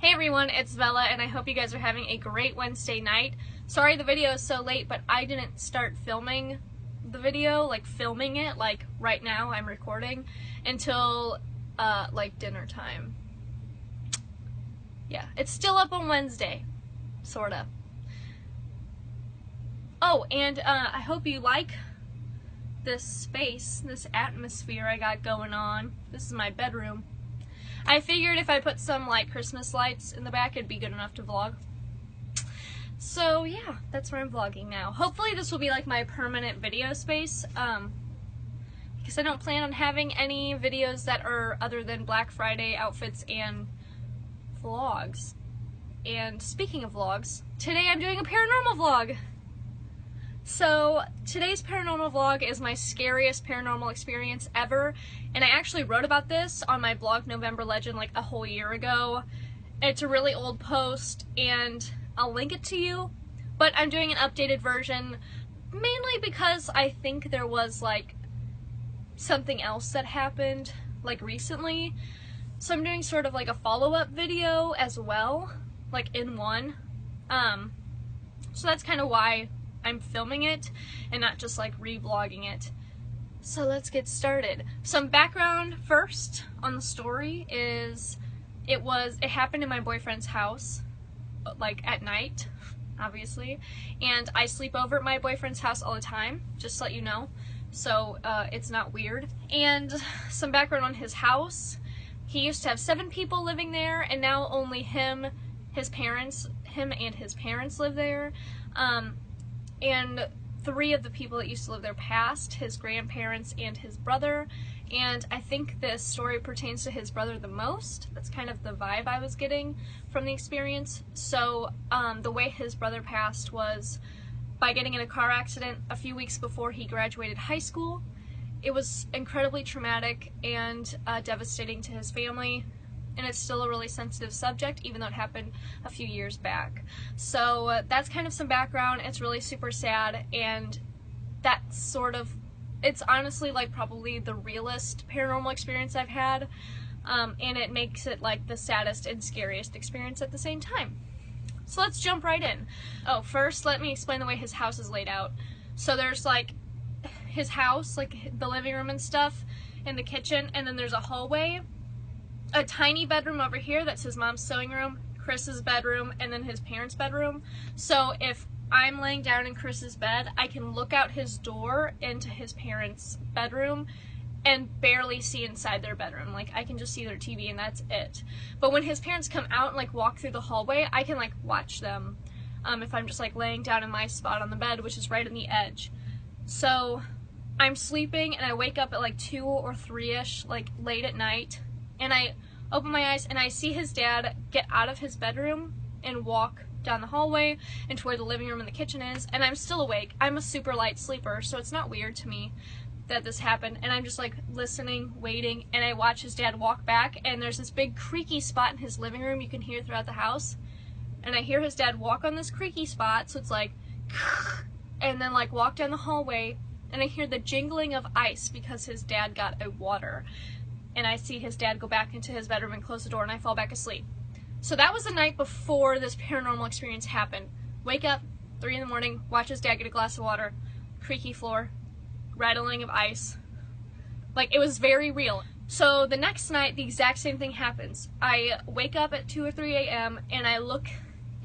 Hey everyone, it's Bella, and I hope you guys are having a great Wednesday night. Sorry the video is so late, but I didn't start filming the video, like filming it, like right now I'm recording, until like dinner time. Yeah, it's still up on Wednesday, sorta. Oh, and I hope you like this space, this atmosphere I got going on. This is my bedroom. I figured if I put some like Christmas lights in the back, it'd be good enough to vlog. So yeah, that's where I'm vlogging now. Hopefully this will be like my permanent video space, because I don't plan on having any videos that are other than Black Friday outfits and vlogs. And speaking of vlogs, today I'm doing a paranormal vlog. So today's paranormal vlog is my scariest paranormal experience ever, and I actually wrote about this on my blog November Legend like a whole year ago. It's a really old post and I'll link it to you, but I'm doing an updated version mainly because I think there was like something else that happened like recently, so I'm doing sort of like a follow-up video as well, like in one. So that's kind of why I'm filming it and not just like re-vlogging it. So let's get started. Some background first on the story is it happened in my boyfriend's house, like at night, obviously, and I sleep over at my boyfriend's house all the time, just to let you know, so it's not weird. And some background on his house: he used to have 7 people living there, and now only him and his parents live there. And 3 of the people that used to live there passed, his grandparents and his brother, and I think this story pertains to his brother the most. That's kind of the vibe I was getting from the experience. So the way his brother passed was by getting in a car accident a few weeks before he graduated high school. It was incredibly traumatic and devastating to his family, and it's still a really sensitive subject, even though it happened a few years back. So that's kind of some background. It's really super sad, and that's sort of, it's honestly like probably the realest paranormal experience I've had, and it makes it like the saddest and scariest experience at the same time. So let's jump right in. Oh, first let me explain the way his house is laid out. So there's like his house, like the living room and stuff, and the kitchen, and then there's a hallway, a tiny bedroom over here that's his mom's sewing room, Chris's bedroom, and then his parents' bedroom. So if I'm laying down in Chris's bed, I can look out his door into his parents' bedroom and barely see inside their bedroom. Like, I can just see their TV and that's it. But when his parents come out and like walk through the hallway, I can like watch them if I'm just like laying down in my spot on the bed, which is right on the edge. So I'm sleeping and I wake up at like 2 or 3-ish, like late at night, and I open my eyes and I see his dad get out of his bedroom and walk down the hallway into where the living room and the kitchen is, and I'm still awake. I'm a super light sleeper, so it's not weird to me that this happened, and I'm just like listening, waiting, and I watch his dad walk back, and there's this big creaky spot in his living room you can hear throughout the house, and I hear his dad walk on this creaky spot, so it's like and then like walk down the hallway, and I hear the jingling of ice because his dad got a water. And I see his dad go back into his bedroom and close the door, and I fall back asleep. So that was the night before this paranormal experience happened. Wake up, 3 in the morning, watch his dad get a glass of water, creaky floor, rattling of ice. Like, it was very real. So the next night, the exact same thing happens. I wake up at 2 or 3 a.m. and I look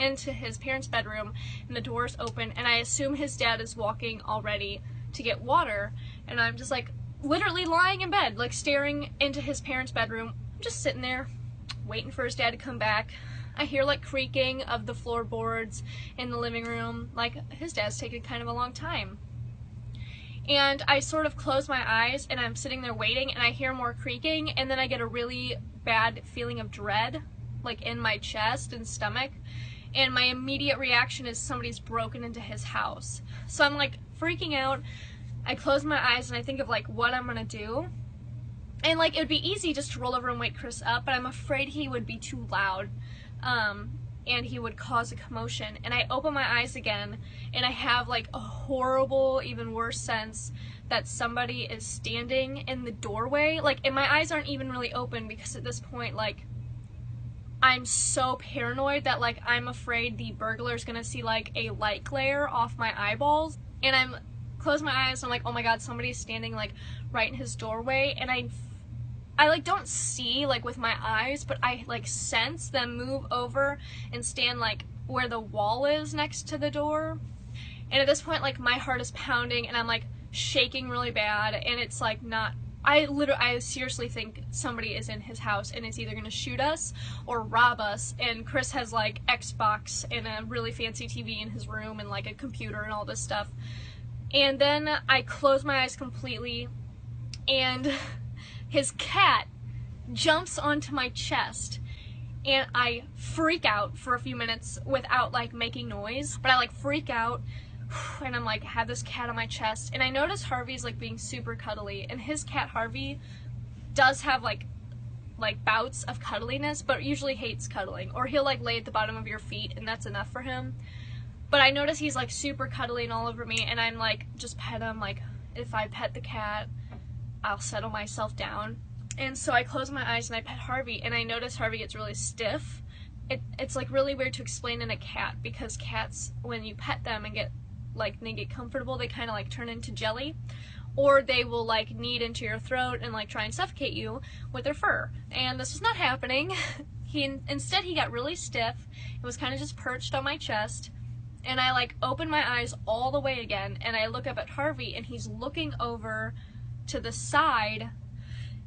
into his parents' bedroom, and the door is open, and I assume his dad is walking already to get water, and I'm just like, literally lying in bed, like staring into his parents' bedroom. I'm just sitting there, waiting for his dad to come back. I hear like creaking of the floorboards in the living room, like his dad's taking kind of a long time. And I sort of close my eyes and I'm sitting there waiting, and I hear more creaking, and then I get a really bad feeling of dread, like in my chest and stomach, and my immediate reaction is somebody's broken into his house. So I'm like freaking out. I close my eyes and I think of like what I'm gonna do, and like it would be easy just to roll over and wake Chris up, but I'm afraid he would be too loud and he would cause a commotion. And I open my eyes again and I have like a horrible, even worse sense that somebody is standing in the doorway, like, and my eyes aren't even really open because at this point, like, I'm so paranoid that like I'm afraid the burglar's gonna see like a light glare off my eyeballs, and I'm close my eyes and I'm like, oh my god, somebody's standing like right in his doorway, and I like don't see like with my eyes, but I like sense them move over and stand like where the wall is next to the door. And at this point, like, my heart is pounding and I'm like shaking really bad, and it's like not, I seriously think somebody is in his house and is either gonna shoot us or rob us. And Chris has like Xbox and a really fancy TV in his room and like a computer and all this stuff. And then I close my eyes completely, and his cat jumps onto my chest, and I freak out for a few minutes without like making noise, but I like freak out, and I'm like, have this cat on my chest, and I notice Harvey's like being super cuddly, and his cat Harvey does have like bouts of cuddliness, but usually hates cuddling, or he'll like lay at the bottom of your feet and that's enough for him. But I notice he's like super cuddly and all over me, and I'm like, just pet him, like if I pet the cat I'll settle myself down. And so I close my eyes and I pet Harvey, and I notice Harvey gets really stiff. It's like really weird to explain in a cat, because cats, when you pet them and they get comfortable, they kind of like turn into jelly, or they will like knead into your throat and like try and suffocate you with their fur. And this was not happening. Instead he got really stiff. It was kind of just perched on my chest, and I like open my eyes all the way again, and I look up at Harvey, and he's looking over to the side,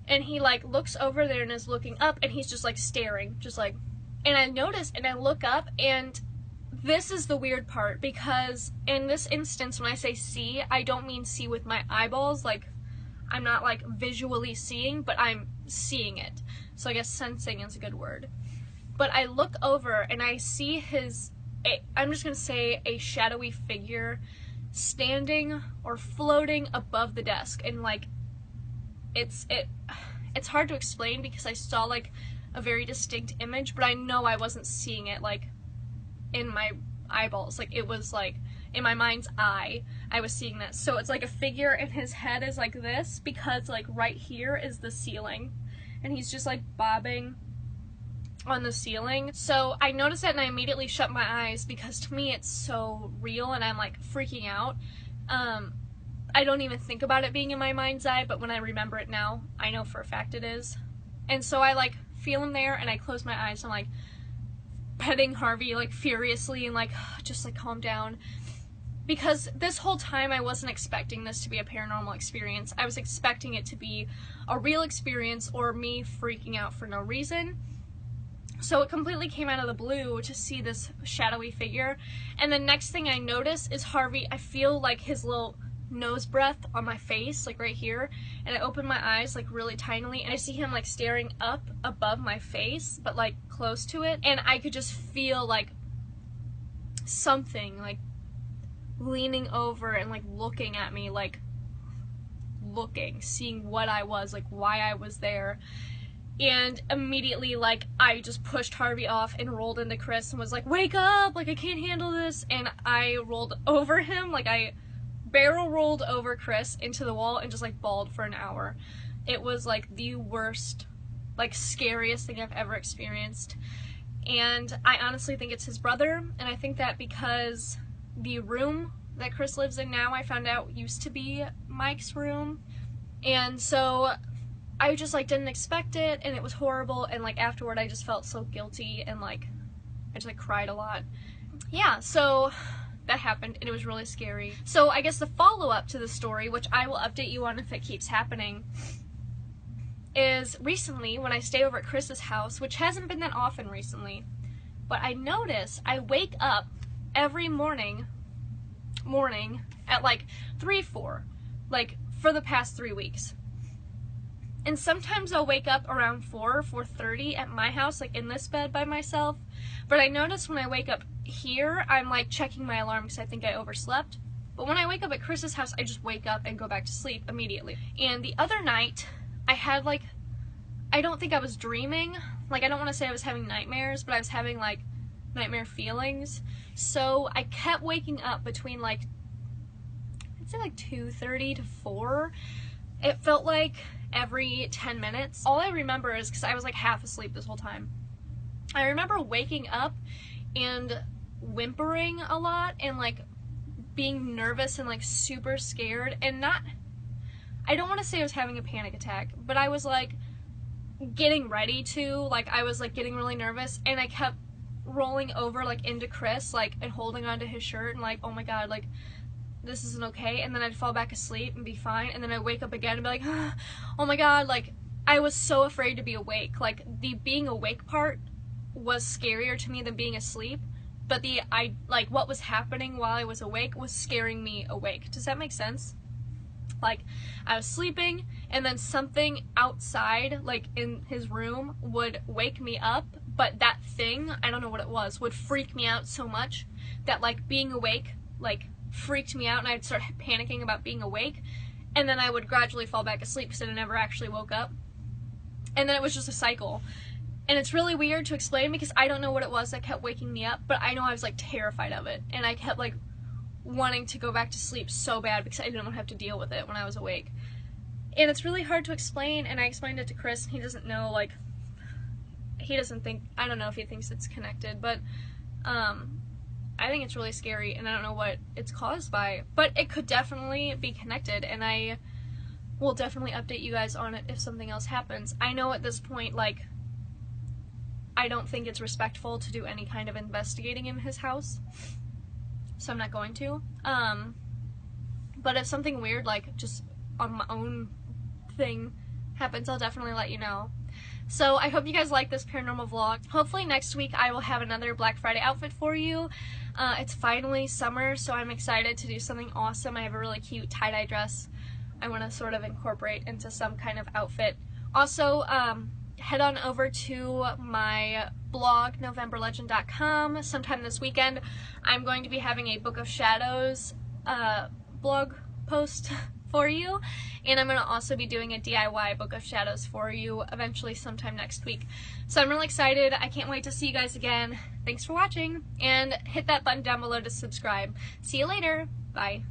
and he like looks over there and is looking up, and he's just like staring, just like, and I notice and I look up, and this is the weird part, because in this instance when I say see, I don't mean see with my eyeballs, like I'm not like visually seeing, but I'm seeing it. So I guess sensing is a good word. But I look over and I see I'm just gonna say a shadowy figure standing or floating above the desk, and like it's hard to explain because I saw like a very distinct image, but I know I wasn't seeing it like in my eyeballs, like it was like in my mind's eye I was seeing this. So it's like a figure, and his head is like this, because like right here is the ceiling, and he's just like bobbing on the ceiling. So I noticed that and I immediately shut my eyes, because to me it's so real and I'm like freaking out. I don't even think about it being in my mind's eye, but when I remember it now, I know for a fact it is. And so I like feel him there, and I close my eyes and I'm like petting Harvey like furiously and like just like calm down, because this whole time I wasn't expecting this to be a paranormal experience. I was expecting it to be a real experience or me freaking out for no reason. So it completely came out of the blue to see this shadowy figure. And the next thing I notice is Harvey, I feel like his little nose breath on my face, like right here, and I open my eyes like really tinily, and I see him like staring up above my face, but like close to it, and I could just feel like something like leaning over and like looking at me, like seeing what I was, like why I was there. And immediately, like, I just pushed Harvey off and rolled into Chris and was like, wake up, like I can't handle this. And I rolled over him, like I barrel rolled over Chris into the wall and just like bawled for an hour. It was like the worst, like scariest thing I've ever experienced. And I honestly think it's his brother, and I think that because the room that Chris lives in now, I found out used to be Mike's room, and so I just like didn't expect it, and it was horrible, and like afterward I just felt so guilty, and like I just like cried a lot. Yeah, so that happened, and it was really scary. So I guess the follow-up to the story, which I will update you on if it keeps happening, is recently when I stay over at Chris's house, which hasn't been that often recently, but I notice I wake up every morning at like 3-4, like for the past 3 weeks. And sometimes I'll wake up around 4:30 at my house, like in this bed by myself. But I notice when I wake up here, I'm like checking my alarm because I think I overslept. But when I wake up at Chris's house, I just wake up and go back to sleep immediately. And the other night, I had like, I don't think I was dreaming. Like, I don't want to say I was having nightmares, but I was having like nightmare feelings. So I kept waking up between like, I'd say like 2:30 to 4. It felt like every 10 minutes. All I remember is, because I was like half asleep this whole time, I remember waking up and whimpering a lot and like being nervous and like super scared, and not, I don't want to say I was having a panic attack, but I was like getting ready to, like I was like getting really nervous, and I kept rolling over like into Chris, like, and holding onto his shirt and like, oh my god, like this isn't okay, and then I'd fall back asleep and be fine, and then I'd wake up again and be like, oh my god, like I was so afraid to be awake. Like the being awake part was scarier to me than being asleep, but like what was happening while I was awake was scaring me awake. Does that make sense? Like I was sleeping, and then something outside, like in his room, would wake me up, but that thing, I don't know what it was, would freak me out so much that like being awake like freaked me out, and I'd start panicking about being awake, and then I would gradually fall back asleep because I never actually woke up, and then it was just a cycle. And it's really weird to explain because I don't know what it was that kept waking me up, but I know I was like terrified of it, and I kept like wanting to go back to sleep so bad because I didn't have to deal with it when I was awake. And it's really hard to explain, and I explained it to Chris, and he doesn't know, like, he doesn't think, I don't know if he thinks it's connected, but I think it's really scary, and I don't know what it's caused by, but it could definitely be connected, and I will definitely update you guys on it if something else happens. I know at this point, like, I don't think it's respectful to do any kind of investigating in his house, so I'm not going to. But if something weird, like, just on my own thing happens, I'll definitely let you know. So I hope you guys like this paranormal vlog. Hopefully next week I will have another Black Friday outfit for you. It's finally summer, so I'm excited to do something awesome. I have a really cute tie-dye dress I want to sort of incorporate into some kind of outfit. Also, head on over to my blog, novemberlegend.com. Sometime this weekend, I'm going to be having a Book of Shadows blog post for you, and I'm going to also be doing a DIY Book of Shadows for you eventually sometime next week. So I'm really excited. I can't wait to see you guys again. Thanks for watching, and hit that button down below to subscribe. See you later. Bye.